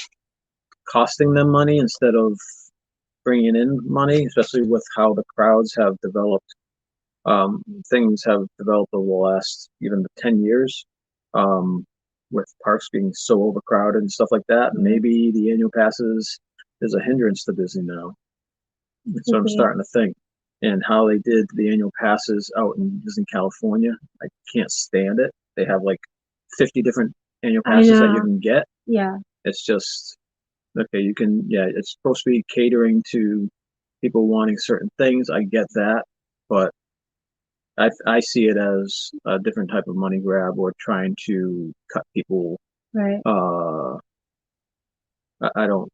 costing them money instead of bringing in money, especially with how the crowds have developed. Things have developed over the last even 10 years, with parks being so overcrowded and stuff like that. Mhm. Maybe the annual passes is a hindrance to Disney now. So I'm Mhm. starting to think. And how they did the annual passes out in Disney California, I can't stand it. They have like 50 different annual I passes that you know. can get. Yeah, It's just okay. You can, yeah. It's supposed to be catering to people wanting certain things. I get that, but I see it as a different type of money grab or trying to cut people. right. I don't.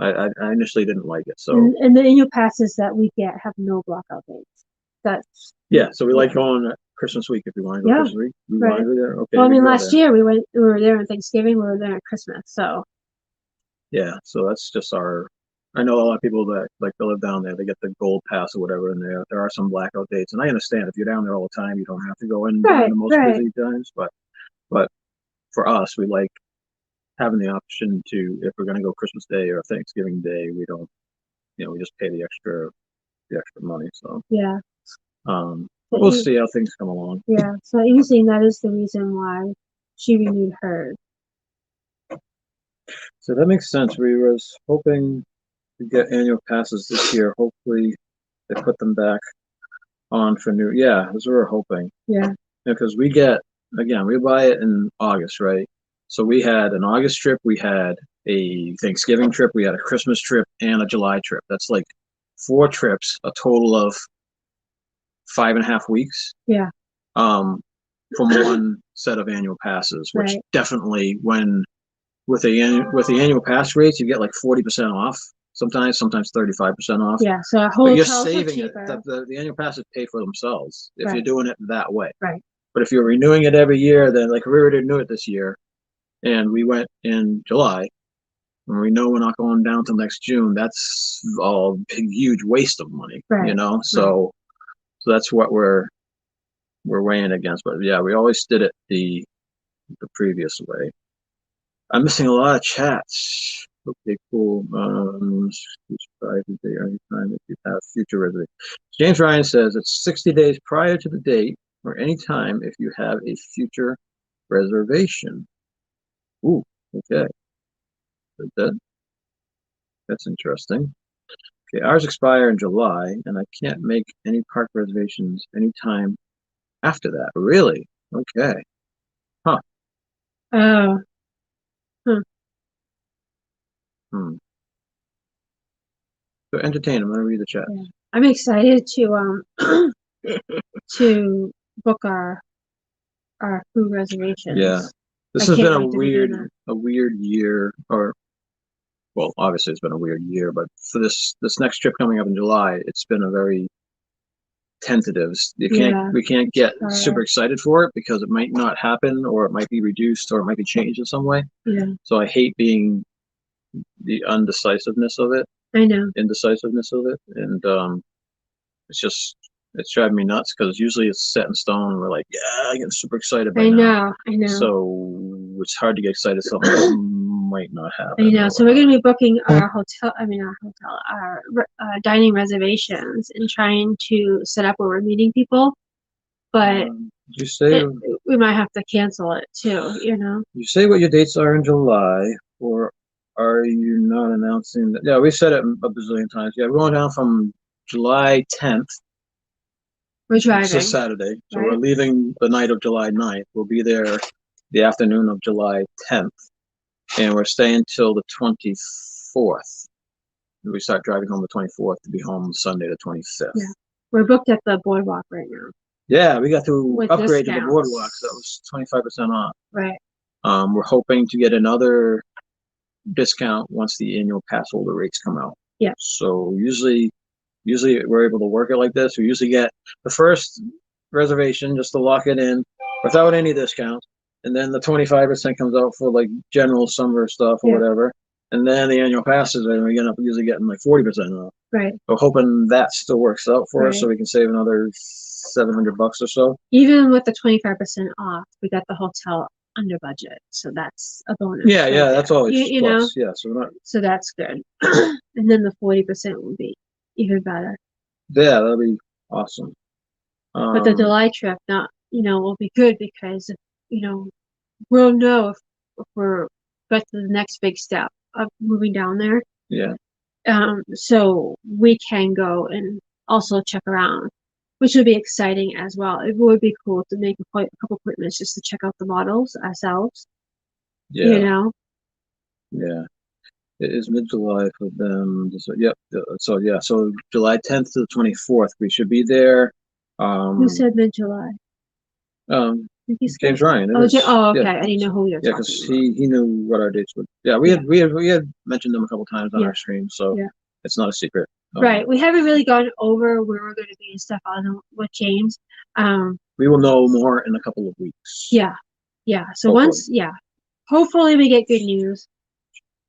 I initially didn't like it. So And the annual passes that we get have no blockout dates. That's yeah. So we like yeah. going Christmas week if you want to go Yeah, Christmas week. We right. want to go there. Okay. Well, I we mean, go last there. year we were there on Thanksgiving, we were there at Christmas. So Yeah. So that's just our. I know a lot of people that like to live down there. They get the gold pass or whatever, and there are some blackout dates. And I understand if you're down there all the time, you don't have to go in during right, the most right. busy times. But for us, we like having the option to, if we're going to go Christmas Day or Thanksgiving Day, we don't, we just pay the extra money. So Yeah. But we'll see how things come along. yeah. So using that is the reason why she renewed hers. So that makes sense. We was hoping to get annual passes this year. Hopefully they put them back on for new. Yeah, as we were hoping. Yeah. Because we get, again, we buy it in August, right? So we had an August trip, we had a Thanksgiving trip, we had a Christmas trip, and a July trip. That's like 4 trips, a total of 5.5 weeks. Yeah. From one set of annual passes, which Right. definitely, when with the annual pass rates, you get like 40% off. Sometimes 35% off. Yeah. So a But you're hotels are saving it. cheaper. The annual passes pay for themselves if Right. you're doing it that way. Right. But if you're renewing it every year, then like we were to renew it this year, and we went in July, and we know we're not going down till next June. That's all big, huge waste of money, Right. you know. So that's what we're weighing against. But yeah, we always did it the previous way. I'm missing a lot of chats. Okay, cool. Subscribe today anytime if you have future reservations. James Ryan says it's 60 days prior to the date or anytime if you have a future reservation. Ooh, okay. That's interesting. Okay, ours expire in July, and I can't make any park reservations anytime after that. Really? Okay. Huh. Oh. Hmm. So entertain. I'm gonna read the chat. Yeah. I'm excited to to book our food reservations. Yeah. This has been a weird year, or well, obviously it's been a weird year, but for this next trip coming up in July, it's been a very tentative. We can't get super excited for it because it might not happen, or it might be reduced, or it might be changed in some way. Yeah. So I hate being the indecisiveness of it. I know. Indecisiveness of it, and it's driving me nuts because usually it's set in stone. And we're like, yeah, I get super excited by now. I know. So it's hard to get excited something that might not happen. I know. So we're going to be booking our dining reservations and trying to set up where we're meeting people. But you say we might have to cancel it too, you know. You say what your dates are in July, or are you not announcing that? Yeah, we said it a bazillion times. Yeah, we're going down from July 10th. We're driving. It's a Saturday. So right? We're leaving the night of July 9th. We'll be there the afternoon of July 10th. And we're staying till the 24th. We start driving home the 24th to be home Sunday the 25th. Yeah. We're booked at the boardwalk right now. Yeah, we got to with upgrade discounts. to the boardwalk, so it was 25% off. Right. We're hoping to get another discount once the annual pass holder rates come out. Yeah. So usually we're able to work it like this. We usually get the first reservation just to lock it in, without any discounts. And then the 25% comes out for like general summer stuff or Yeah. whatever. And then the annual passes, and we end up usually getting like 40% off. Right. We're hoping that still works out for us, Right. so we can save another $700 or so. Even with the 25% off, we got the hotel under budget, so that's a bonus. Yeah, right yeah, there. that's always you know, plus. Yeah, so we're not, so that's good. And then the 40% will be even better. yeah, that'll be awesome. But the July trip, not will be good because we'll know if we're got to the next big step of moving down there. Yeah. So we can go and also check around, which would be exciting as well. It would be cool to make a couple appointments just to check out the models ourselves. Yeah. Yeah. It is mid-July for them. So, yep. So yeah. So July 10th to the 24th, we should be there. Who said mid-July? James Ryan. Oh, okay. Yeah. I didn't know who you were Yeah, talking because about. he knew what our dates would. Yeah, we had mentioned them a couple times on Yeah. our stream, so Yeah. it's not a secret. Right. We haven't really gone over where we're going to be and stuff on with James. We will know more in a couple of weeks. Yeah. Yeah. So Hopefully. hopefully we get good news.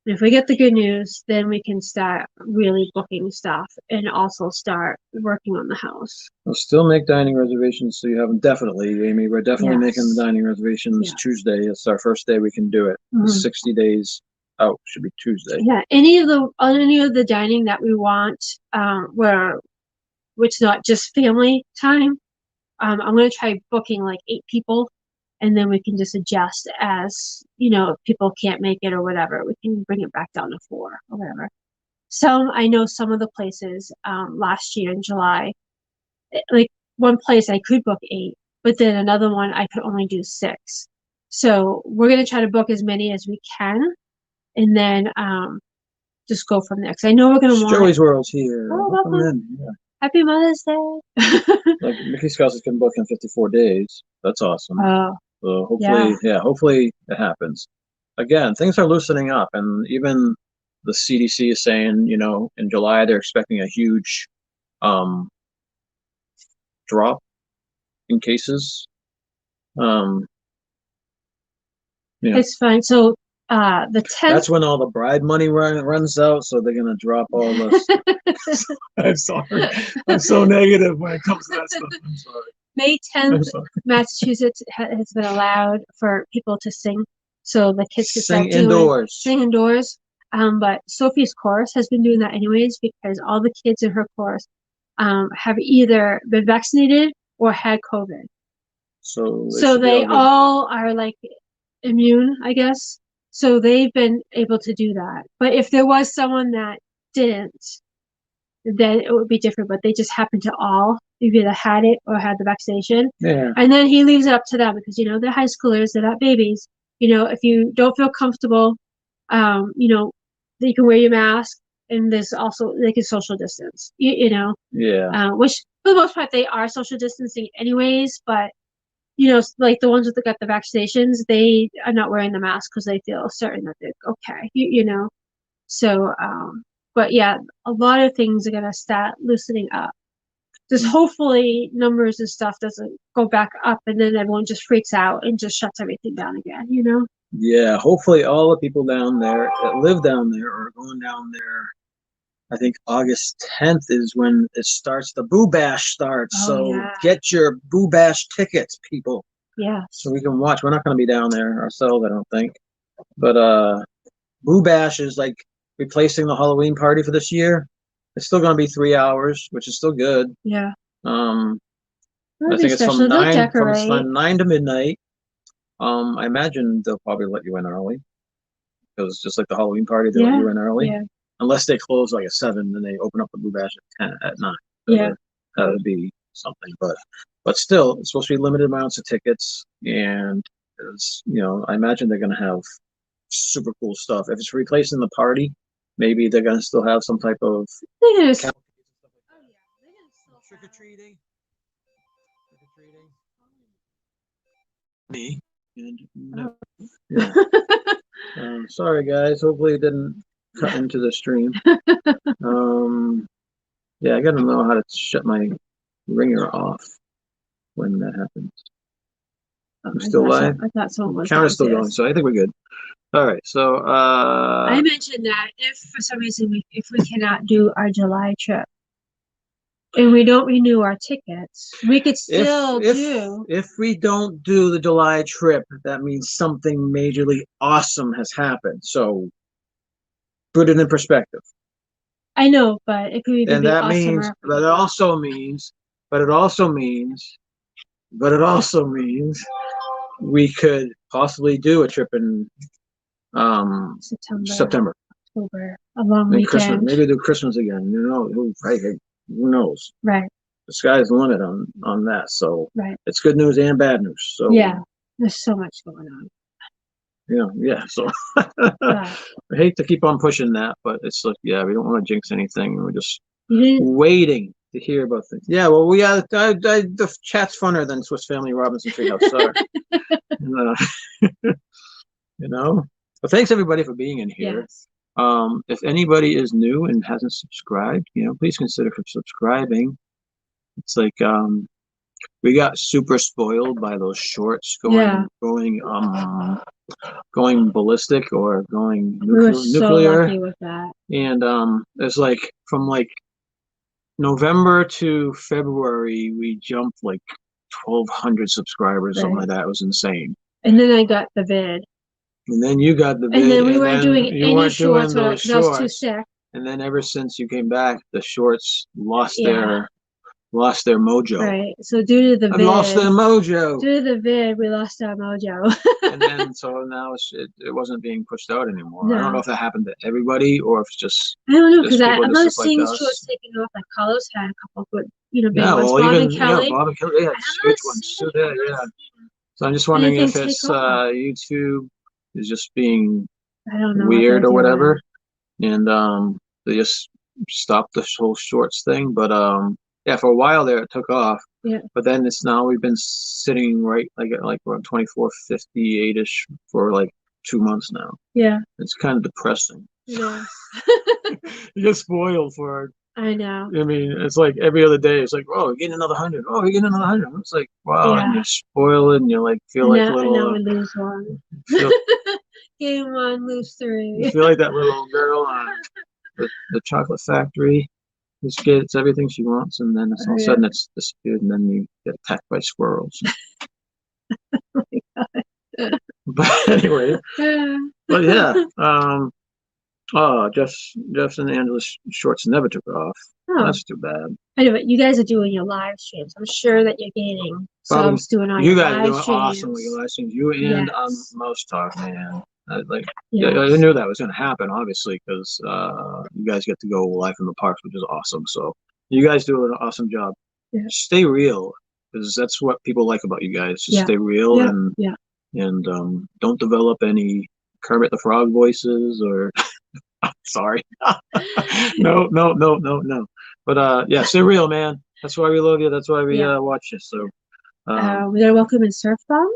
And if we get the good news, then we can start really booking stuff and also start working on the house. We'll still make dining reservations, so you have them definitely, Amy. We're definitely making the dining reservations Tuesday. It's our first day we can do it. 60 days out should be Tuesday. Yeah, any of the dining that we want, which not just family time. I'm gonna try booking like 8 people, and then we can just adjust as if people can't make it or whatever. We can bring it back down to 4 or whatever. I know some of the places last year in July, like one place I could book 8, but then another one I could only do 6. So we're gonna try to book as many as we can, and then just go from there. Because I know we're gonna want Joey's World's here. Oh, welcome in. Yeah. Happy Mother's Day. Like Mickey Scouse has been booked in 54 days. That's awesome. Oh, so hopefully it happens. Again, things are loosening up, and even the CDC is saying, in July they're expecting a huge drop in cases. It's fine. So the 10th. That's when all the bride money runs out, so they're gonna drop all this. I'm sorry. I'm so negative when it comes to that stuff. I'm sorry. May 10th, Massachusetts has been allowed for people to sing, so the kids can sing indoors. Sing indoors. But Sophie's chorus has been doing that anyways because all the kids in her chorus have either been vaccinated or had COVID. So they all are like immune, I guess. So they've been able to do that. But if there was someone that didn't, then it would be different. But they just happened to all either had it or had the vaccination. Yeah. And then he leaves it up to them because they're high schoolers, they're not babies. If you don't feel comfortable, you can wear your mask, and there's also they can social distance. Yeah. Which for the most part they are social distancing anyways, but like the ones that got the vaccinations, they are not wearing the mask because they feel certain that they're okay. So but yeah, a lot of things are gonna start loosening up. Just hopefully numbers and stuff doesn't go back up and then everyone just freaks out and just shuts everything down again, Yeah, hopefully all the people down there that live down there or going down there. I think August 10th is when it starts. The Boo Bash starts. Get your Boo Bash tickets, people. Yeah. So we can watch. We're not going to be down there ourselves, I don't think. But Boo Bash is like replacing the Halloween party for this year. It's still going to be 3 hours, which is still good. Yeah. I think it's from 9 to midnight. I imagine they'll probably let you in early because it's just like the Halloween party. They let you in early. Yeah. Unless they close like at 7, then they open up the Boo Bash at 9. Yeah. That would be something. But still, it's supposed to be limited amounts of tickets, and it's, I imagine they're going to have super cool stuff. If it's replacing the party, maybe they're going to still have some type of trick or treating. Me. Yeah. Sorry guys. Hopefully it didn't cut into the stream. Yeah, I gotta know how to shut my ringer off when that happens. We're still live? I thought someone was Camera's still going, downstairs. so I think we're good. All right, so I mentioned that if for some reason if we cannot do our July trip and we don't renew our tickets, we could still do. If we don't do the July trip, that means something majorly awesome has happened. So put it in perspective. I know, but it could be And that awesomer. means, but it also means we could possibly do a trip in September. October, a long Maybe weekend. Christmas, maybe do Christmas again. You know, who knows? Right. The sky's the limit on that. So right. It's good news and bad news. So yeah, there's so much going on. Yeah. So I hate to keep on pushing that, but it's like, yeah, we don't want to jinx anything. We're just waiting to hear about things. Yeah, well, the chat's funner than Swiss Family Robinson Treehouse. Sorry. You know. But thanks everybody for being in here. Yes. If anybody is new and hasn't subscribed, please consider subscribing. It's like we got super spoiled by those shorts going ballistic or going nuclear. We were so lucky with that. And it's like from like November to February, we jumped like 1,200 subscribers, something like that. It was insane. And then I got the vid. And then you got the vid. And then we weren't doing any shorts because I was too sick. And then ever since you came back, the shorts lost their mojo. Right. So due to the vid, lost their mojo. Due to the vid, we lost our mojo. And then so now it wasn't being pushed out anymore. No. I don't know if that happened to everybody or if it's just. I don't know because I'm not seeing shorts taking off. Like Carlos had a couple good, big ones. Bob and Kelly. Bob and Kelly, huge ones too. Yeah. So I'm just wondering if it's YouTube is just being weird or whatever, and they just stopped the whole shorts thing. But for a while there it took off. Yeah. But then we've been sitting like around 2458-ish for like 2 months now. Yeah. It's kind of depressing. Yeah. You get spoiled for it. I know. I mean, it's like every other day. It's like, oh, you're getting another 100. Oh, you're getting another 100. It's like, wow, and you spoil it, and you like feel like little. And now we lose one. Game 1, lose 3. You feel like that little girl on the chocolate factory. Who gets everything she wants, and then all of a sudden it's disappeared, and then you get attacked by squirrels. Oh my God. But anyway, but yeah. Jeff's and Angela's shorts never took off. Oh. That's too bad. Anyway, you guys are doing your live streams. I'm sure that you're gaining subs doing all your live streams. You guys are doing awesome with your live streams. You and Mouse Talk, man. I knew that was going to happen, obviously, because you guys get to go live from the parks, which is awesome. So you guys do an awesome job. Yeah. Stay real, because that's what people like about you guys. Just stay real and don't develop any Kermit the Frog voices or. Sorry. No. But stay real, man. That's why we love you. That's why we watch you. So we gotta welcome in Surf Bomb,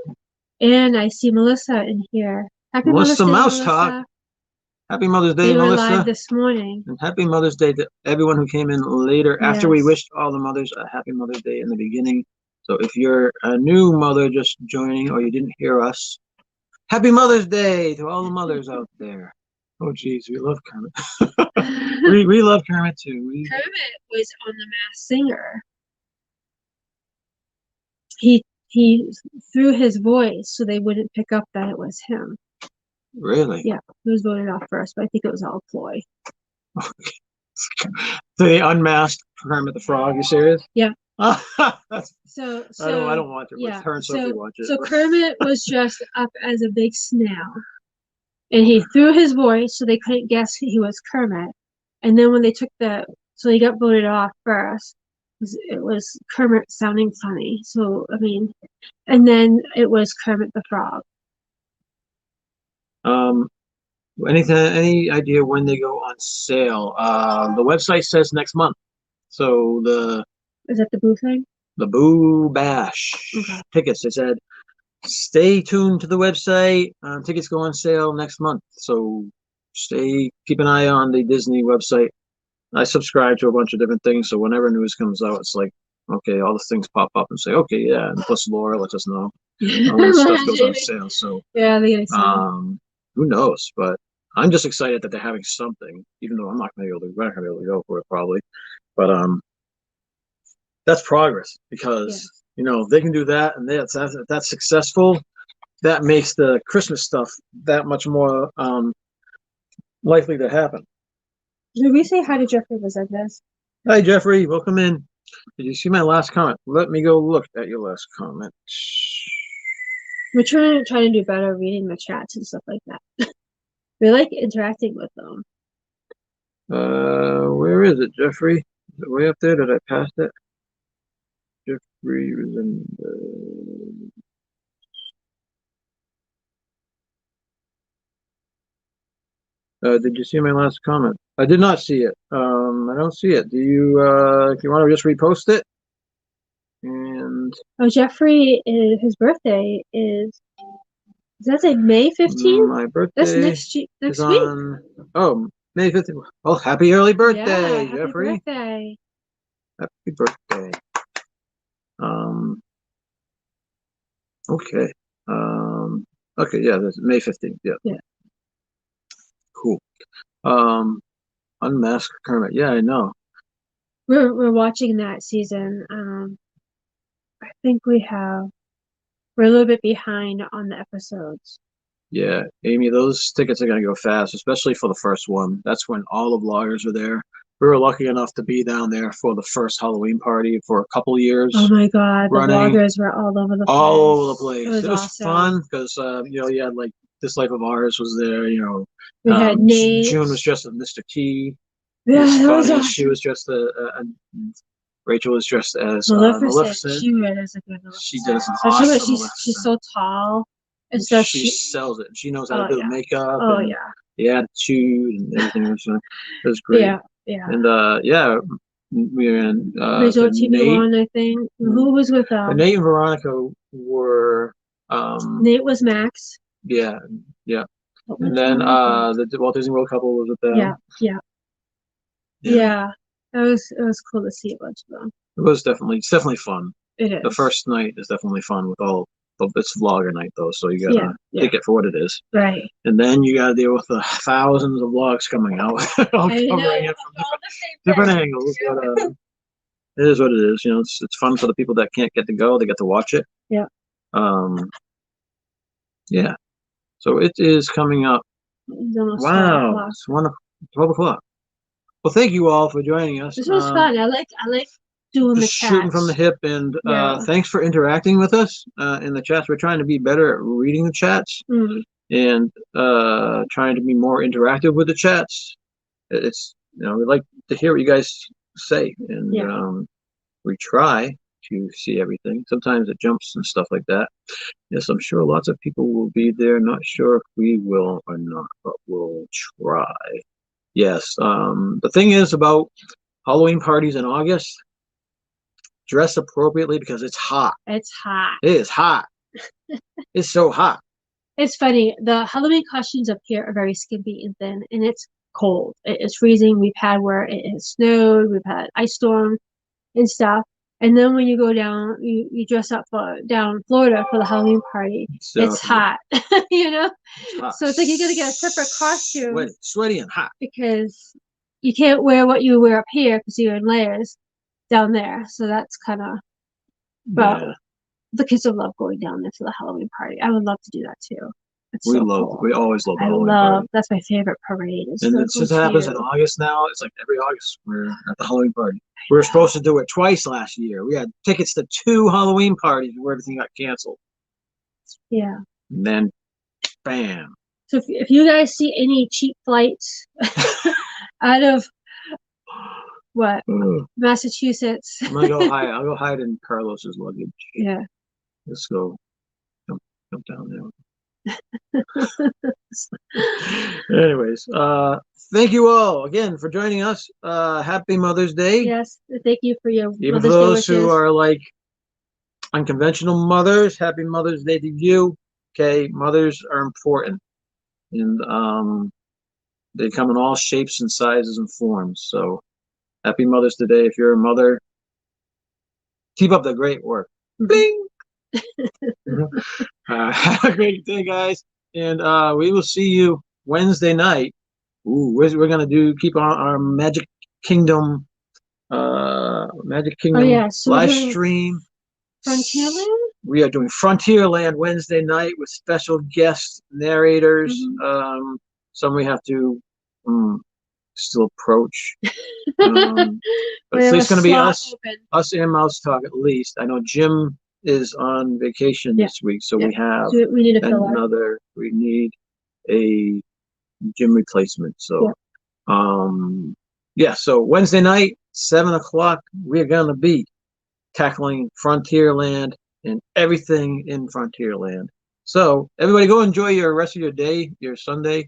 and I see Melissa in here. Happy Melissa Mother's Mouse Day, Talk. Melissa. Happy Mother's Day, Melissa. Live this morning. And happy Mother's Day to everyone who came in later after we wished all the mothers a happy Mother's Day in the beginning. So if you're a new mother just joining or you didn't hear us, happy Mother's Day to all the mothers out there. Oh, geez, we love Kermit. we love Kermit, too. Kermit was on The Masked Singer. He threw his voice so they wouldn't pick up that it was him. Really? Yeah, he was voted off first, but I think it was all a ploy. Okay. So they unmasked Kermit the Frog, you serious? Yeah. So I don't watch it, but her and Sophie watch it. So Kermit was dressed up as a big snail. And he threw his voice so they couldn't guess he was Kermit. And then when they took so he got voted off first. It was Kermit sounding funny. So, I mean, and then it was Kermit the Frog. Any idea when they go on sale? The website says next month. So Is that the Boo thing? The Boo Bash tickets. They said, stay tuned to the website. Tickets go on sale next month. So keep an eye on the Disney website. I subscribe to a bunch of different things. So whenever news comes out, it's like, okay, all the things pop up and say, okay, yeah, and plus Laura lets us know when stuff goes on sale. So yeah, they get excited. who knows? But I'm just excited that they're having something, even though I'm not gonna be able to. We're not gonna be able to go for it probably. But that's progress because you know they can do that, and that's successful. That makes the Christmas stuff that much more likely to happen. Did we say hi to Jeffrey Resendez? Hi, Jeffrey. Welcome in. Did you see my last comment? Let me go look at your last comment. We're trying to do better reading the chats and stuff like that. We like interacting with them. Where is it, Jeffrey? Is it way up there? Did I pass it? Jeffrey was in did you see my last comment? I did not see it. I don't see it. Do you, if you want to just repost it? And Jeffrey, his birthday is that say May 15th? my birthday That's next week. Oh, May 15th. Oh, happy early birthday, yeah, Jeffrey. Happy birthday. Happy birthday. Okay. Okay, yeah, that's May 15th. Yeah. Yeah. Cool. Unmasked Kermit. Yeah, I know. We're watching that season. I think we're a little bit behind on the episodes. Yeah, Amy, those tickets are gonna go fast, especially for the first one. That's when all the vloggers are there. We were lucky enough to be down there for the first Halloween party for a couple years. Oh my God, the running vloggers were all over the place. all over the place. It was awesome. Fun because you know, you had like This Life of Ours was there. You know, we had Nate. June was dressed as Mr. T. Yeah, that was awesome. She was dressed Rachel was dressed as Maleficent. She really is a good Maleficent. She does an awesome she's so tall and stuff. She sells it. She knows how to do yeah. makeup. Oh and yeah. The attitude and everything. It was great. Yeah, yeah. And yeah, we were in Rachel Nate, I think. Who was with Nate and Veronica were Nate was Max. Yeah, yeah. And then the Walt Disney World couple was with them. Yeah. It was cool to see a bunch of them. It's definitely fun. It is. The first night is definitely fun with all of it's vlogger night though, so you gotta take it for what it is. Right. And then you gotta deal with the thousands of vlogs coming out. Covering it from different angles. But it is what it is. You know, it's fun for the people that can't get to go, they get to watch it. Yeah. Yeah. So it is coming up. Wow. It's 12 o'clock. Well, thank you all for joining us. This was fun. I like doing the chats. Shooting from the hip, and thanks for interacting with us in the chats. We're trying to be better at reading the chats and trying to be more interactive with the chats. It's we like to hear what you guys say, and we try to see everything. Sometimes it jumps and stuff like that. Yes, I'm sure lots of people will be there. Not sure if we will or not, but we'll try. Yes. The thing is about Halloween parties in August, dress appropriately because it's hot. It's hot. It is hot. It's so hot. It's funny. The Halloween costumes up here are very skimpy and thin, and it's cold. It's freezing. We've had where it has snowed. We've had ice storm and stuff. And then when you go down, you dress up down in Florida for the Halloween party. It's hot, Hot. So it's like you got to get a separate costume. Sweaty and hot. Because you can't wear what you wear up here because you're in layers down there. So that's kind of. But the kids will love going down there for the Halloween party. I would love to do that too. We always love the Halloween party. That's my favorite parade. And it just happens in August now. It's like every August we're at the Halloween party. We were supposed to do it twice last year. We had tickets to 2 Halloween parties where everything got canceled. Yeah. And then, bam. So if you guys see any cheap flights out of Massachusetts, I'm gonna go hide. I'll go hide in Carlos's luggage. Yeah. Let's go. Jump down there. Anyways, thank you all again for joining us. Happy Mother's Day. Yes, thank you for your even for those who are like unconventional mothers. Happy Mother's Day to you. Okay, mothers are important, and they come in all shapes and sizes and forms. So happy Mother's Day if you're a mother. Keep up the great work. Bing. Have a great day, guys, and we will see you Wednesday night. Ooh, we're gonna keep on our Magic Kingdom yeah, so live we're doing stream. Frontierland? We are doing Frontierland Wednesday night with special guest narrators. Some we have to still approach. But We at have least a going to be slot us, open. us and Mouse Talk at least. I know Jim is on vacation Yeah. this week, so Yeah. we have So we need a filler. we need a gym replacement. So, so Wednesday night, 7 o'clock, we're going to be tackling Frontierland and everything in Frontierland. So everybody go enjoy your rest of your day, your Sunday.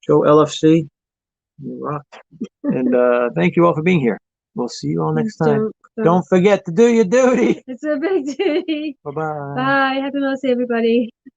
Go LFC. You rock. And thank you all for being here. We'll see you all next time. Don't forget to do your duty. It's a big duty. Bye-bye. Bye. Happy Mother's Day, everybody.